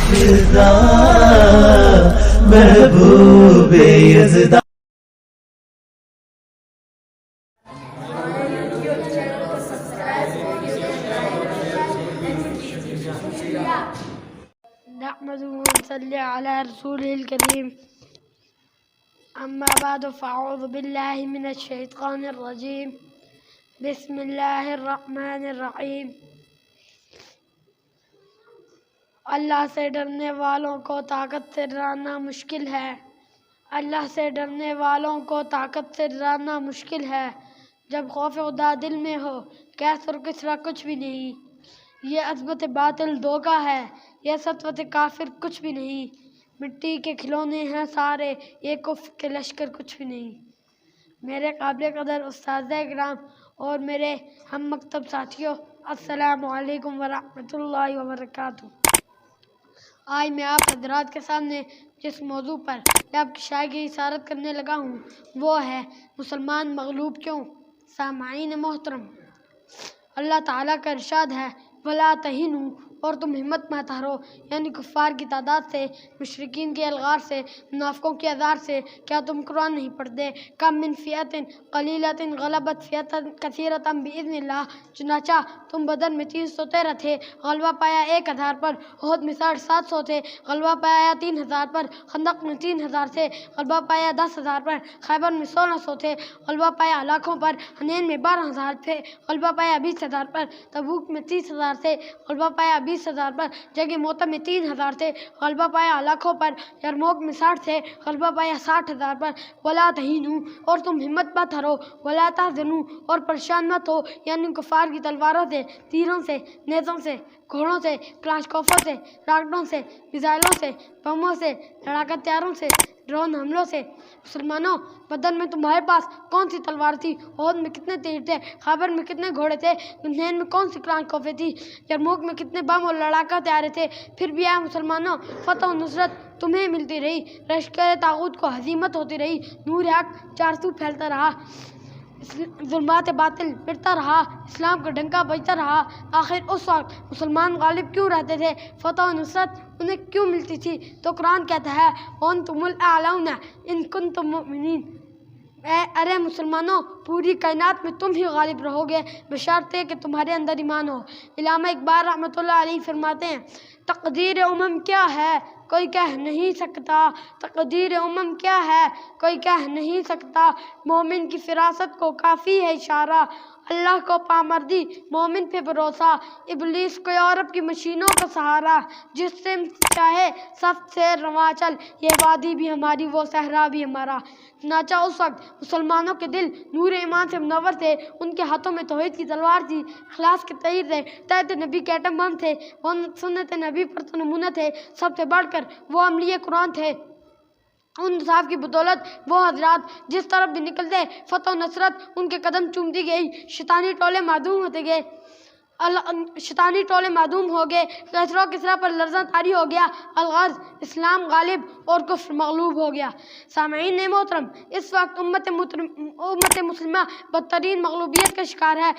رضا محبوب یزدان. نحمده ونصلي على رسوله الكريم. أما بعد فأعوذ بالله من الشيطان الرجيم. بسم الله الرحمن الرحیم. اللہ سے ڈرنے والوں کو طاقت سے ڈرانا مشکل ہے. اللہ سے ڈرنے والوں کو طاقت سے ڈرانا مشکل ہے. جب خوف خدا دل میں ہو کیسر و کسرا کچھ بھی نہیں. یہ عظمت باطل دھوکہ ہے، یہ سطوت کافر کچھ بھی نہیں. مٹی کے کھلونے ہیں سارے، یہ کفر کے لشکر کچھ بھی نہیں. میرے قابل قدر اساتذہ کرام اور میرے ہم مکتب ساتھیوں، السلام علیکم ورحمۃ اللہ وبرکاتہ. آج میں آپ حضرات کے سامنے جس موضوع پر آپ کی شائع کی اشارت کرنے لگا ہوں وہ ہے مسلمان مغلوب کیوں. سامعین محترم، اللہ تعالیٰ کا ارشاد ہے وَلَا تَهِنُوا، اور تم ہمت مت ہارو، یعنی کفار کی تعداد سے، مشرکین کے الغار سے، منافقوں کی اذار سے. کیا تم قرآن نہیں پڑھتے؟ کم من فئۃ قلیلۃ غلبت فئۃ کثیرۃ بإذن اللہ. چنانچہ تم بدر میں 313 تھے، غلبہ پایا 1000 پر. احد میں 750 تھے، غلبہ پایا 3000 پر. خندق میں 3000 تھے، غلبہ پایا 10000 پر. خیبر میں 1600 تھے، غلبہ پایا لاکھوں پر. حنین میں 12000 تھے، غلبہ پایا 20000 پر. تبوک میں 30000 تھے، غلبہ پایا 20000 پر. جنگ موتہ میں 3000 تھے، غلبہ پایا لاکھوں پر. یرموک میں 60 تھے، غلبہ پایا 60000 پر. وَلَا تَهِنُوا، اور تم ہمت مت ہارو. وَلَا تَحْزَنُوا، اور پریشان مت ہو، یعنی کفار کی تلواروں سے، تیروں سے، نیزوں سے، گھوڑوں سے، کلاشکوفوں سے، راکٹوں سے، میزائلوں سے، بموں سے، لڑاکا طیاروں سے، ڈرون حملوں سے. مسلمانوں، بدر میں تمہارے پاس کون سی تلوار تھی؟ احد میں کتنے تیر تھے؟ خیبر میں کتنے گھوڑے تھے؟ حنین میں کون سی کلاشکوفیں تھی؟ یرموک میں کتنے بم اور لڑاکا طیارے تھے؟ پھر بھی اے مسلمانوں، فتح و نصرت تمہیں ملتی رہی، لشکر طاغوت کو ہزیمت ہوتی رہی، نور حق چارسو پھیلتا رہا، ظلمات باطل مٹتا رہا، اسلام کا ڈنکا بجتا رہا. آخر اس وقت مسلمان غالب کیوں رہتے تھے؟ فتح و نصرت انہیں کیوں ملتی تھی؟ تو قرآن کہتا ہے وَأَنْتُمُ الْأَعْلَوْنَ إِن كُنتُم مُؤْمِنِينَ. ارے مسلمانوں، پوری کائنات میں تم ہی غالب رہو گے بشرطے کہ تمہارے اندر ایمان ہو. علامہ اقبال رحمۃ اللہ علیہ فرماتے ہیں تقدیر امم کیا ہے کوئی کہہ نہیں سکتا. تقدیر امم کیا ہے کوئی کہہ نہیں سکتا. مومن کی فراست کو کافی ہے اشارہ، اللہ کو پامردی مومن پہ بھروسہ، ابلیس کو یورپ کی مشینوں کا سہارا. جس سے چاہے سب سے رواں چل، یہ وادی بھی ہماری وہ صحرا بھی ہمارا. چنانچہ اس وقت مسلمانوں کے دل نور ایمان سے منور تھے، ان کے ہاتھوں میں توحید کی تلوار تھی، اخلاص کے تیر تھے، تحت نبی کے ایٹم بم تھے، وہ سنت نبی پر تو نمونہ تھے، سب سے بڑھ کر وہ عملی قرآن تھے. ان انصاف کی بدولت وہ حضرات جس طرف بھی نکلتے فتح و نصرت ان کے قدم چومتی گئی. شیطانی ٹولے معدوم ہوتے گئے، شیطانی ٹولے معدوم ہو گئے، کسرا و کسرا پر لرزہ طاری ہو گیا. الغرض اسلام غالب اور کفر مغلوب ہو گیا. سامعین محترم، اس وقت امت مسلمہ بدترین مغلوبیت کا شکار ہے.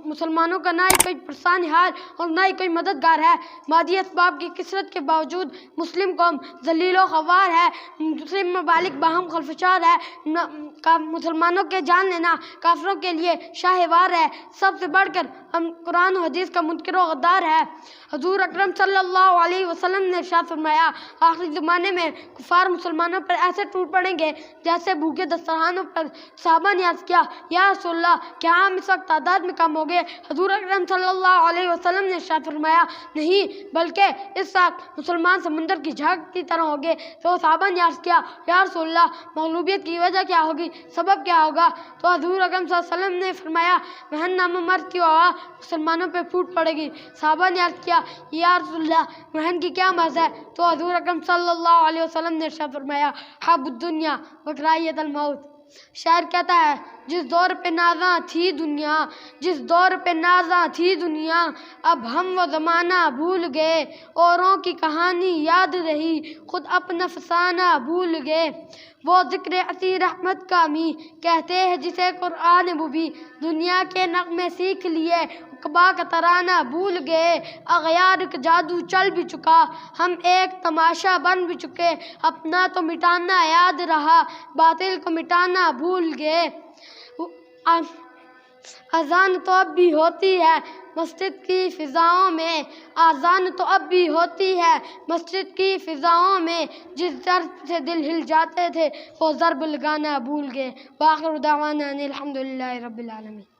مسلمانوں کا نہ ہی کوئی پرسان حال اور نہ ہی کوئی مددگار ہے. مادی اسباب کی کثرت کے باوجود مسلم قوم ذلیل و خوار ہے. مسلم ممالک باہم خلفشار ہے. مسلمانوں کے جان لینا کافروں کے لیے شاہوار ہے. سب سے بڑھ کر ہم قرآن و حدیث کا منکر و غدار ہے. حضور اکرم صلی اللہ علیہ وسلم نے ارشاد فرمایا آخری زمانے میں کفار مسلمانوں پر ایسے ٹوٹ پڑیں گے جیسے بھوکے دسترخوانوں پر. صحابہ نے عرض کیا یا رسول اللہ کیا ہم اس وقت تعداد میں کم ہو گئے؟ حضور اکرم صلی اللہ علیہ وسلم نے ارشاد فرمایا نہیں، بلکہ اس وقت مسلمان سمندر کی جھاگ کی طرح ہو گئے. تو صحابہ نے عرض کیا یا رسول اللہ مغلوبیت کی وجہ کیا ہوگی، سبب کیا ہوگا؟ تو حضور اکرم صلی اللہ علیہ وسلم نے فرمایا جہنم مرد کی ہوا مسلمانوں پہ پھوٹ پڑے گی. صحابہ نے عرض کیا یا رسول اللہ محن کی کیا مرض ہے؟ تو حضور اکرم صلی اللہ علیہ وسلم نے ارشاد فرمایا حب الدنیا وکراہیت الموت. شاعر کہتا ہے جس دور پہ نازاں تھی دنیا، جس دور پہ نازاں تھی دنیا، اب ہم وہ زمانہ بھول گئے، اوروں کی کہانی یاد رہی، خود اپنا فسانہ بھول گئے. وہ ذکر عطی رحمت کا می کہتے ہیں جسے قرآن مبی، دنیا کے نغمے سیکھ لیے اقبا کا ترانہ بھول گئے، اغیار کا جادو چل بھی چکا، ہم ایک تماشا بن بھی چکے، اپنا تو مٹانا یاد رہا، باطل کو مٹانا بھول گئے۔ اذان تو اب بھی ہوتی ہے مسجد کی فضاؤں میں، اذان تو اب بھی ہوتی ہے مسجد کی فضاؤں میں، جس ضرب سے دل ہل جاتے تھے وہ ضرب لگانا بھول گئے۔ وآخر دعوانا ان الحمد للہ رب العالمین۔